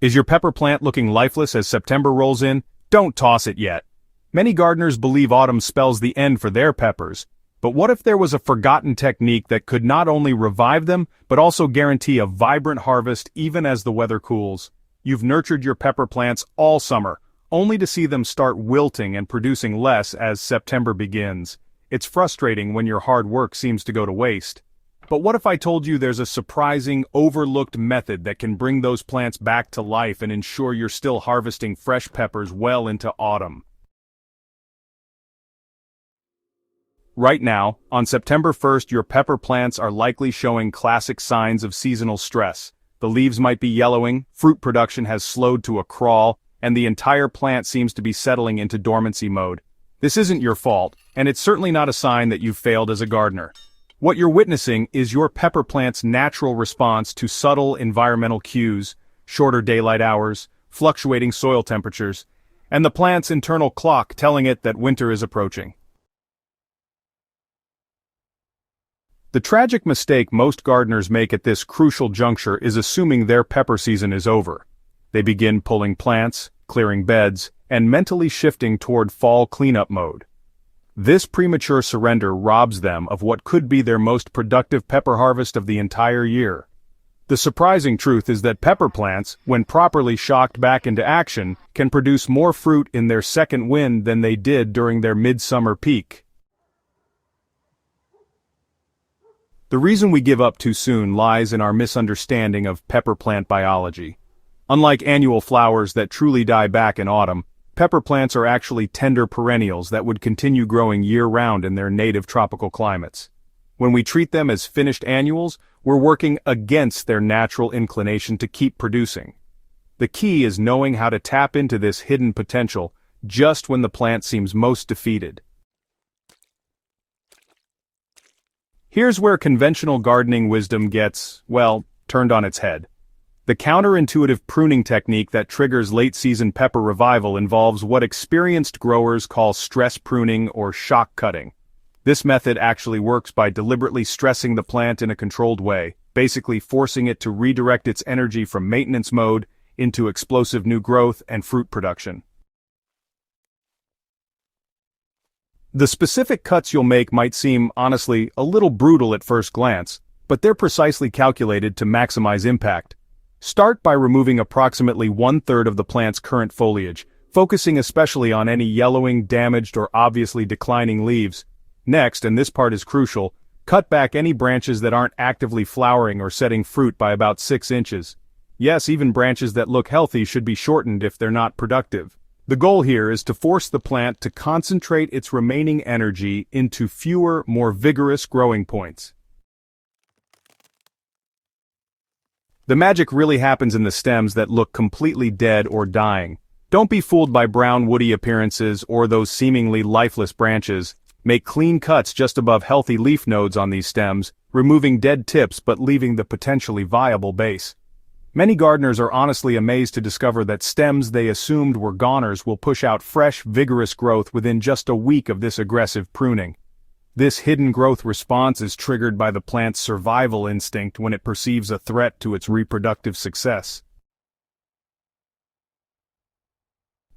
Is your pepper plant looking lifeless as September rolls in? Don't toss it yet. Many gardeners believe autumn spells the end for their peppers, but what if there was a forgotten technique that could not only revive them, but also guarantee a vibrant harvest even as the weather cools? You've nurtured your pepper plants all summer, only to see them start wilting and producing less as September begins. It's frustrating when your hard work seems to go to waste. But what if I told you there's a surprising, overlooked method that can bring those plants back to life and ensure you're still harvesting fresh peppers well into autumn? Right now, on September 1st, your pepper plants are likely showing classic signs of seasonal stress. The leaves might be yellowing, fruit production has slowed to a crawl, and the entire plant seems to be settling into dormancy mode. This isn't your fault, and it's certainly not a sign that you've failed as a gardener. What you're witnessing is your pepper plant's natural response to subtle environmental cues, shorter daylight hours, fluctuating soil temperatures, and the plant's internal clock telling it that winter is approaching. The tragic mistake most gardeners make at this crucial juncture is assuming their pepper season is over. They begin pulling plants, clearing beds, and mentally shifting toward fall cleanup mode. This premature surrender robs them of what could be their most productive pepper harvest of the entire year. The surprising truth is that pepper plants, when properly shocked back into action, can produce more fruit in their second wind than they did during their midsummer peak. The reason we give up too soon lies in our misunderstanding of pepper plant biology. Unlike annual flowers that truly die back in autumn, pepper plants are actually tender perennials that would continue growing year-round in their native tropical climates. When we treat them as finished annuals, we're working against their natural inclination to keep producing. The key is knowing how to tap into this hidden potential just when the plant seems most defeated. Here's where conventional gardening wisdom gets, well, turned on its head. The counterintuitive pruning technique that triggers late-season pepper revival involves what experienced growers call stress pruning or shock cutting. This method actually works by deliberately stressing the plant in a controlled way, basically forcing it to redirect its energy from maintenance mode into explosive new growth and fruit production. The specific cuts you'll make might seem, honestly, a little brutal at first glance, but they're precisely calculated to maximize impact. Start by removing approximately 1/3 of the plant's current foliage, focusing especially on any yellowing, damaged, or obviously declining leaves. Next, and this part is crucial, cut back any branches that aren't actively flowering or setting fruit by about 6 inches. Yes, even branches that look healthy should be shortened if they're not productive. The goal here is to force the plant to concentrate its remaining energy into fewer, more vigorous growing points. The magic really happens in the stems that look completely dead or dying. Don't be fooled by brown woody appearances or those seemingly lifeless branches. Make clean cuts just above healthy leaf nodes on these stems, removing dead tips but leaving the potentially viable base. Many gardeners are honestly amazed to discover that stems they assumed were goners will push out fresh, vigorous growth within just a week of this aggressive pruning. This hidden growth response is triggered by the plant's survival instinct when it perceives a threat to its reproductive success.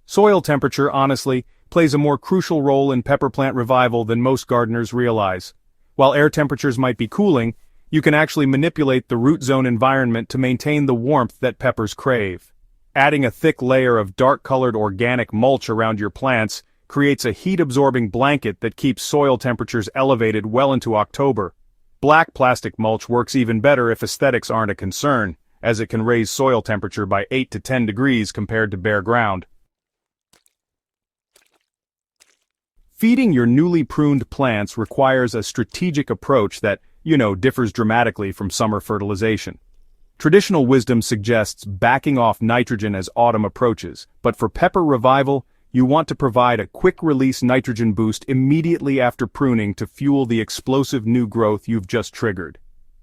Soil temperature, honestly, plays a more crucial role in pepper plant revival than most gardeners realize. While air temperatures might be cooling, you can actually manipulate the root zone environment to maintain the warmth that peppers crave. Adding a thick layer of dark-colored organic mulch around your plants creates a heat-absorbing blanket that keeps soil temperatures elevated well into October. Black plastic mulch works even better if aesthetics aren't a concern, as it can raise soil temperature by 8 to 10 degrees compared to bare ground. Feeding your newly pruned plants requires a strategic approach that, differs dramatically from summer fertilization. Traditional wisdom suggests backing off nitrogen as autumn approaches, but for pepper revival, you want to provide a quick-release nitrogen boost immediately after pruning to fuel the explosive new growth you've just triggered.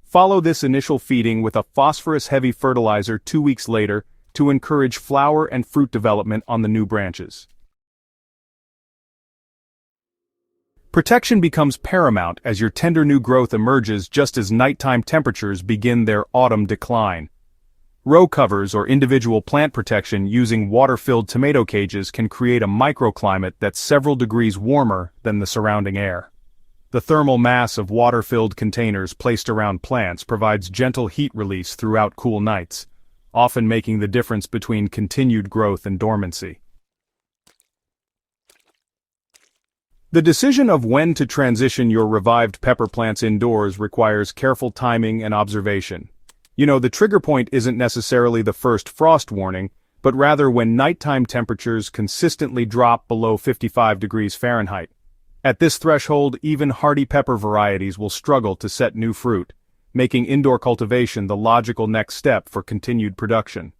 Follow this initial feeding with a phosphorus-heavy fertilizer 2 weeks later to encourage flower and fruit development on the new branches. Protection becomes paramount as your tender new growth emerges just as nighttime temperatures begin their autumn decline. Row covers or individual plant protection using water-filled tomato cages can create a microclimate that's several degrees warmer than the surrounding air. The thermal mass of water-filled containers placed around plants provides gentle heat release throughout cool nights, often making the difference between continued growth and dormancy. The decision of when to transition your revived pepper plants indoors requires careful timing and observation. The trigger point isn't necessarily the first frost warning, but rather when nighttime temperatures consistently drop below 55 degrees Fahrenheit. At this threshold, even hardy pepper varieties will struggle to set new fruit, making indoor cultivation the logical next step for continued production.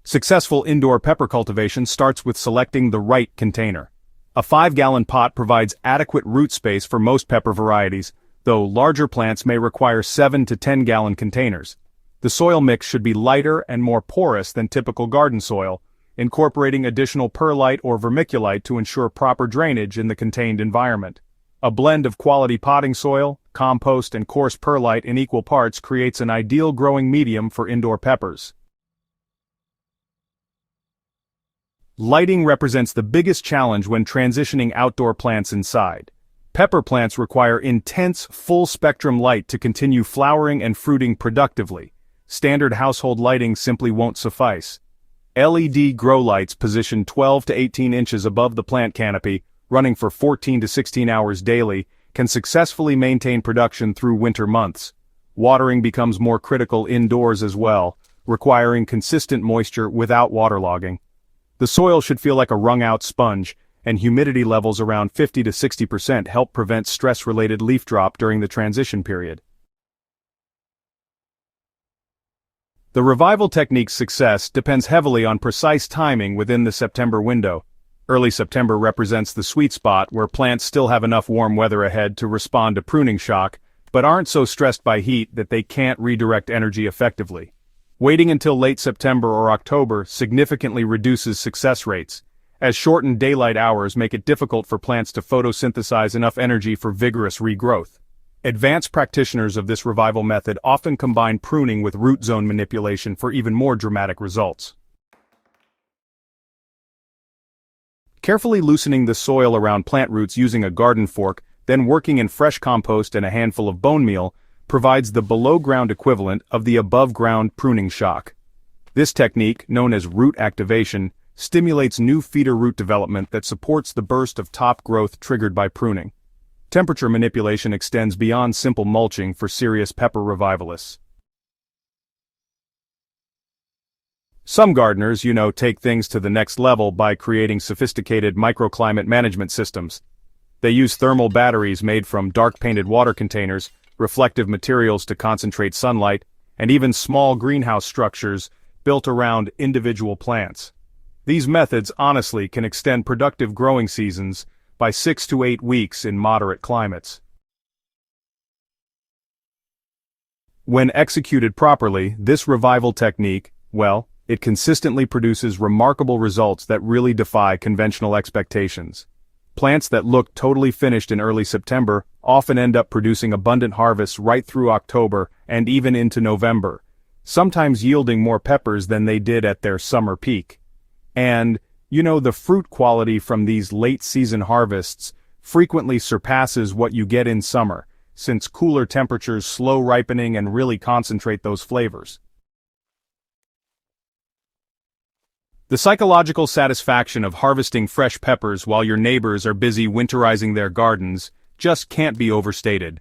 Successful indoor pepper cultivation starts with selecting the right container. A 5-gallon pot provides adequate root space for most pepper varieties, though larger plants may require 7 to 10-gallon containers. The soil mix should be lighter and more porous than typical garden soil, incorporating additional perlite or vermiculite to ensure proper drainage in the contained environment. A blend of quality potting soil, compost and coarse perlite in equal parts creates an ideal growing medium for indoor peppers. Lighting represents the biggest challenge when transitioning outdoor plants inside. Pepper plants require intense, full-spectrum light to continue flowering and fruiting productively. Standard household lighting simply won't suffice. LED grow lights positioned 12 to 18 inches above the plant canopy, running for 14 to 16 hours daily, can successfully maintain production through winter months. Watering becomes more critical indoors as well, requiring consistent moisture without waterlogging. The soil should feel like a wrung-out sponge, and humidity levels around 50 to 60% help prevent stress-related leaf drop during the transition period. The revival technique's success depends heavily on precise timing within the September window. Early September represents the sweet spot where plants still have enough warm weather ahead to respond to pruning shock, but aren't so stressed by heat that they can't redirect energy effectively. Waiting until late September or October significantly reduces success rates, as shortened daylight hours make it difficult for plants to photosynthesize enough energy for vigorous regrowth. Advanced practitioners of this revival method often combine pruning with root zone manipulation for even more dramatic results. Carefully loosening the soil around plant roots using a garden fork, then working in fresh compost and a handful of bone meal, provides the below-ground equivalent of the above-ground pruning shock. This technique, known as root activation, stimulates new feeder root development that supports the burst of top growth triggered by pruning. Temperature manipulation extends beyond simple mulching for serious pepper revivalists. Some gardeners, take things to the next level by creating sophisticated microclimate management systems. They use thermal batteries made from dark-painted water containers, reflective materials to concentrate sunlight, and even small greenhouse structures built around individual plants. These methods honestly can extend productive growing seasons by 6 to 8 weeks in moderate climates. When executed properly, this revival technique, it consistently produces remarkable results that really defy conventional expectations. Plants that look totally finished in early September often end up producing abundant harvests right through October and even into November, sometimes yielding more peppers than they did at their summer peak. And, the fruit quality from these late-season harvests frequently surpasses what you get in summer, since cooler temperatures slow ripening and really concentrate those flavors. The psychological satisfaction of harvesting fresh peppers while your neighbors are busy winterizing their gardens just can't be overstated.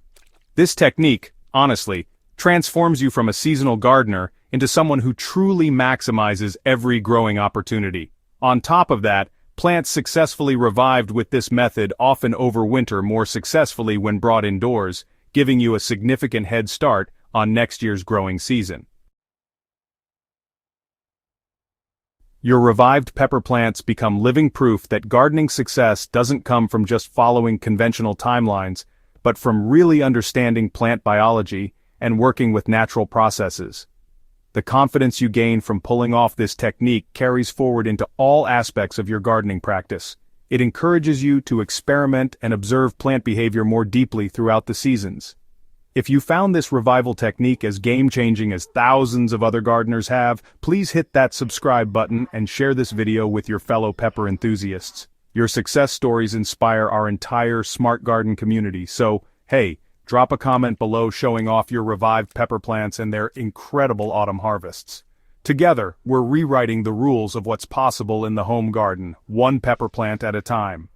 This technique, honestly, transforms you from a seasonal gardener into someone who truly maximizes every growing opportunity. On top of that, plants successfully revived with this method often overwinter more successfully when brought indoors, giving you a significant head start on next year's growing season. Your revived pepper plants become living proof that gardening success doesn't come from just following conventional timelines, but from really understanding plant biology and working with natural processes. The confidence you gain from pulling off this technique carries forward into all aspects of your gardening practice. It encourages you to experiment and observe plant behavior more deeply throughout the seasons. If you found this revival technique as game-changing as thousands of other gardeners have, please hit that subscribe button and share this video with your fellow pepper enthusiasts. Your success stories inspire our entire Smart Garden community, so, hey, drop a comment below showing off your revived pepper plants and their incredible autumn harvests. Together, we're rewriting the rules of what's possible in the home garden, one pepper plant at a time.